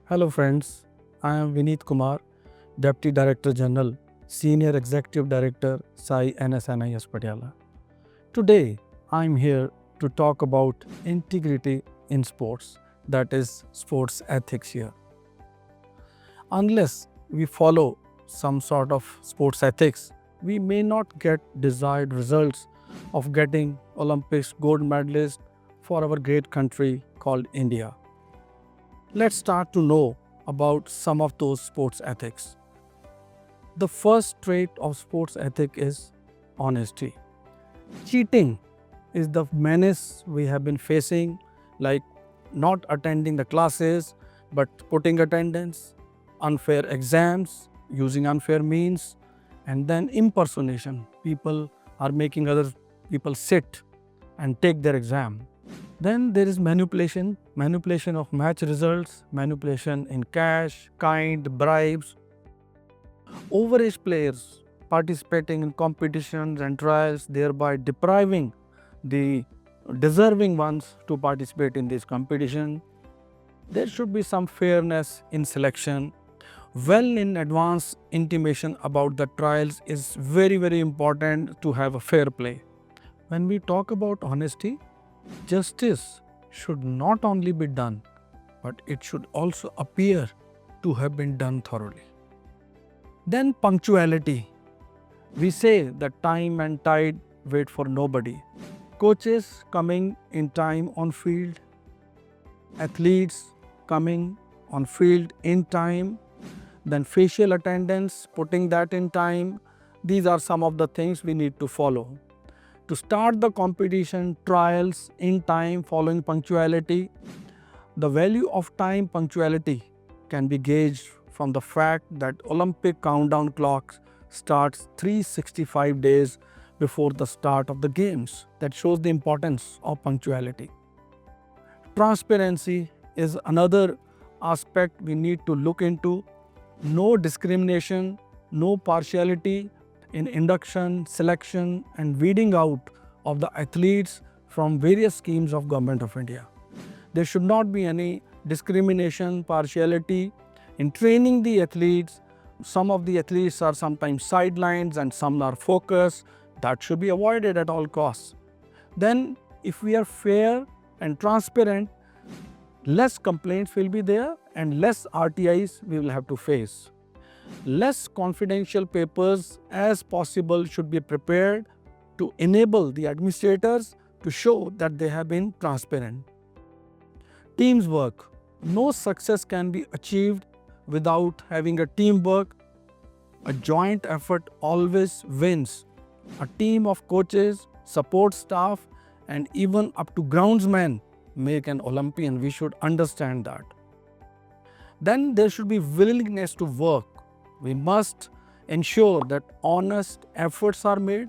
Hello friends, I am Vineet Kumar, Deputy Director General, Senior Executive Director, Sai NSNIS Patiala. Today, I am here to talk about integrity in sports, that is, sports ethics here. Unless we follow some sort of sports ethics, we may not get desired results of getting Olympics gold medalist for our great country called India. Let's start to know about some of those sports ethics. The first trait of sports ethic is honesty. Cheating is the menace we have been facing, like not attending the classes but putting attendance, unfair exams, using unfair means, and then impersonation. People are making other people sit and take their exam. Then there is manipulation of match results, manipulation in cash, kind, bribes. Overage players participating in competitions and trials, thereby depriving the deserving ones to participate in this competition. There should be some fairness in selection. Well in advance intimation about the trials is very important to have a fair play. When we talk about honesty, justice should not only be done, but it should also appear to have been done thoroughly. Then punctuality. We say that time and tide wait for nobody. Coaches coming in time on field, athletes coming on field in time, then facial attendance, putting that in time. These are some of the things we need to follow. To start the competition, trials in time following punctuality. The value of time punctuality can be gauged from the fact that Olympic countdown clock starts 365 days before the start of the games. That shows the importance of punctuality. Transparency is another aspect we need to look into. No discrimination, no partiality in induction, selection and weeding out of the athletes from various schemes of Government of India. There should not be any discrimination, partiality in training the athletes. Some of the athletes are sometimes sidelines and some are focused. That should be avoided at all costs. Then if we are fair and transparent, less complaints will be there and less RTIs we will have to face. Less confidential papers as possible should be prepared to enable the administrators to show that they have been transparent. Teams work. No success can be achieved without having a teamwork. A joint effort always wins. A team of coaches, support staff, and even up to groundsmen make an Olympian. We should understand that. Then there should be willingness to work. We must ensure that honest efforts are made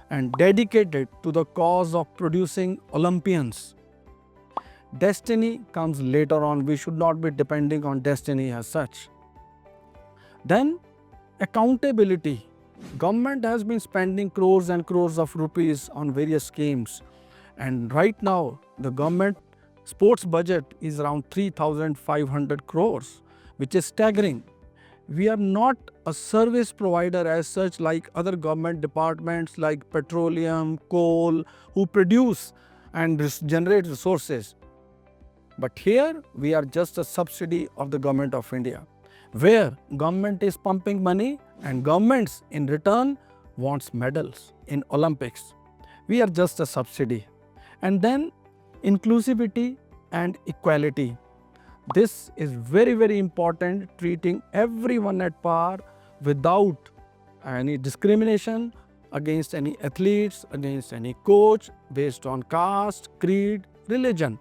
and dedicated to the cause of producing Olympians. Destiny comes later on. We should not be depending on destiny as such. Then accountability. Government has been spending crores and crores of rupees on various schemes, and right now the government sports budget is around 3,500 crores, which is staggering. We are not a service provider as such like other government departments like petroleum, coal, who produce and generate resources. But here we are just a subsidy of the Government of India, where government is pumping money and governments in return wants medals in Olympics. We are just a subsidy. And then inclusivity and equality. This is very important, treating everyone at par without any discrimination against any athletes, against any coach based on caste, creed, religion.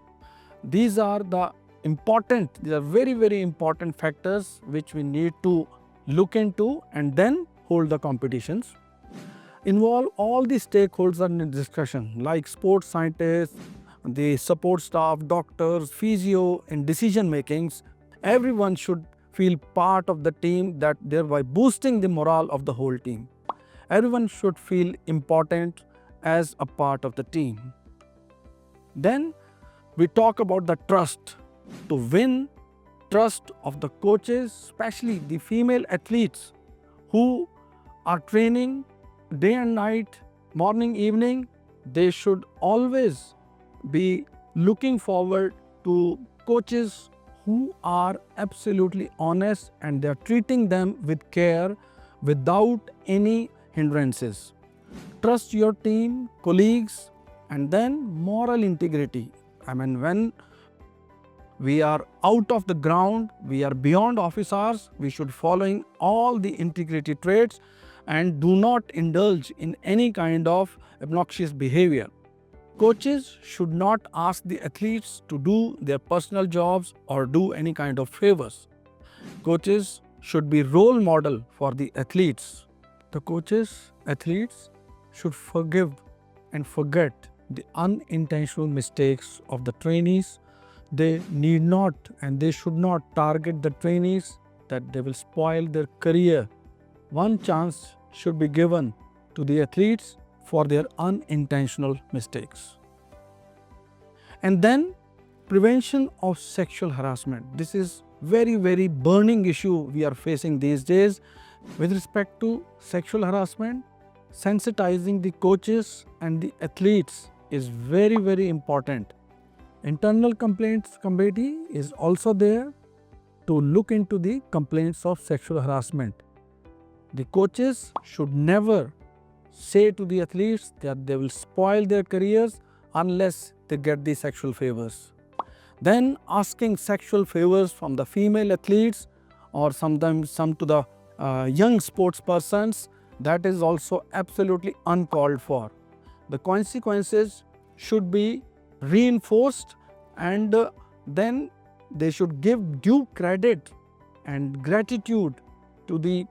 These are very important factors which we need to look into and then hold the competitions. Involve all the stakeholders in the discussion like sports scientists, the support staff, doctors, physio in decision makings. Everyone should feel part of the team, that thereby boosting the morale of the whole team. Everyone should feel important as a part of the team. Then we talk about the trust. To win trust of the coaches, especially the female athletes who are training day and night, morning, evening. They should always be looking forward to coaches who are absolutely honest and they are treating them with care without any hindrances. Trust your team, colleagues, and then moral integrity. I mean, when we are out of the ground, we are beyond office hours, we should following all the integrity traits and do not indulge in any kind of obnoxious behavior. Coaches should not ask the athletes to do their personal jobs or do any kind of favors. Coaches should be role model for the athletes. The coaches, athletes should forgive and forget the unintentional mistakes of the trainees. They need not and they should not target the trainees that they will spoil their career. One chance should be given to the athletes for their unintentional mistakes. And then prevention of sexual harassment. This is very burning issue we are facing these days with respect to sexual harassment. Sensitizing the coaches and the athletes is very important. Internal Complaints Committee is also there to look into the complaints of sexual harassment. The coaches should never say to the athletes that they will spoil their careers unless they get the sexual favors. Then asking sexual favors from the female athletes or sometimes some to the young sports persons, that is also absolutely uncalled for. The consequences should be reinforced and then they should give due credit and gratitude to the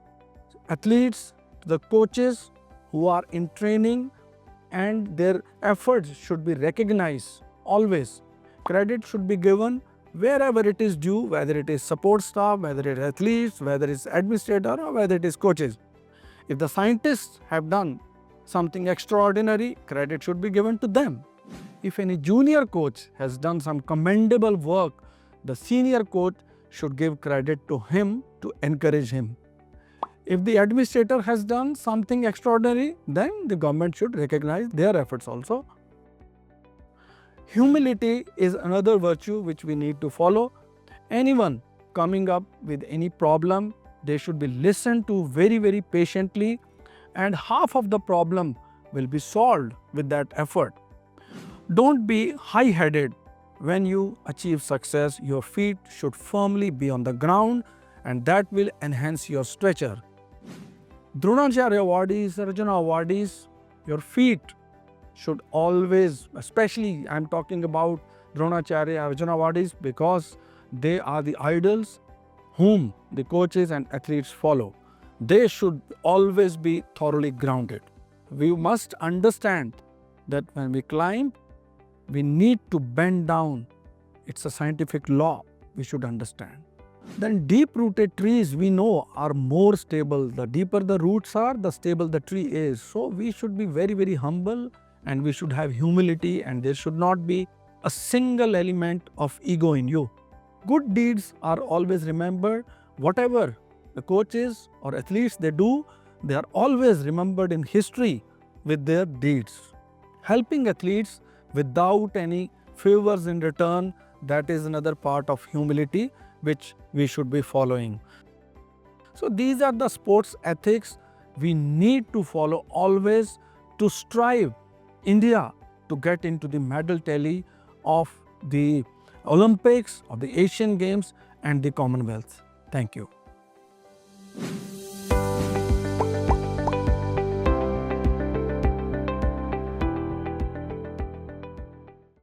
athletes, to the coaches who are in training, and their efforts should be recognized always. Credit should be given wherever it is due, whether it is support staff, whether it is athletes, whether it is administrator or whether it is coaches. If the scientists have done something extraordinary, credit should be given to them. If any junior coach has done some commendable work, the senior coach should give credit to him to encourage him. If the administrator has done something extraordinary, then the government should recognize their efforts also. Humility is another virtue which we need to follow. Anyone coming up with any problem, they should be listened to very patiently, and half of the problem will be solved with that effort. Don't be high-headed. When you achieve success, your feet should firmly be on the ground and that will enhance your stature. Dronacharya awardees, Arjuna awardees, your feet should always, especially I am talking about Dronacharya, Arjuna awardees because they are the idols whom the coaches and athletes follow. They should always be thoroughly grounded. We must understand that when we climb, we need to bend down. It's a scientific law we should understand. Then deep-rooted trees we know are more stable. The deeper the roots are, the stable the tree is. So we should be very humble and we should have humility, and there should not be a single element of ego in you. Good deeds are always remembered. Whatever the coaches or athletes they do, they are always remembered in history with their deeds. Helping athletes without any favors in return, that is another part of humility which we should be following. So these are the sports ethics we need to follow always to strive India to get into the medal tally of the Olympics, of the Asian Games and the Commonwealth. Thank you.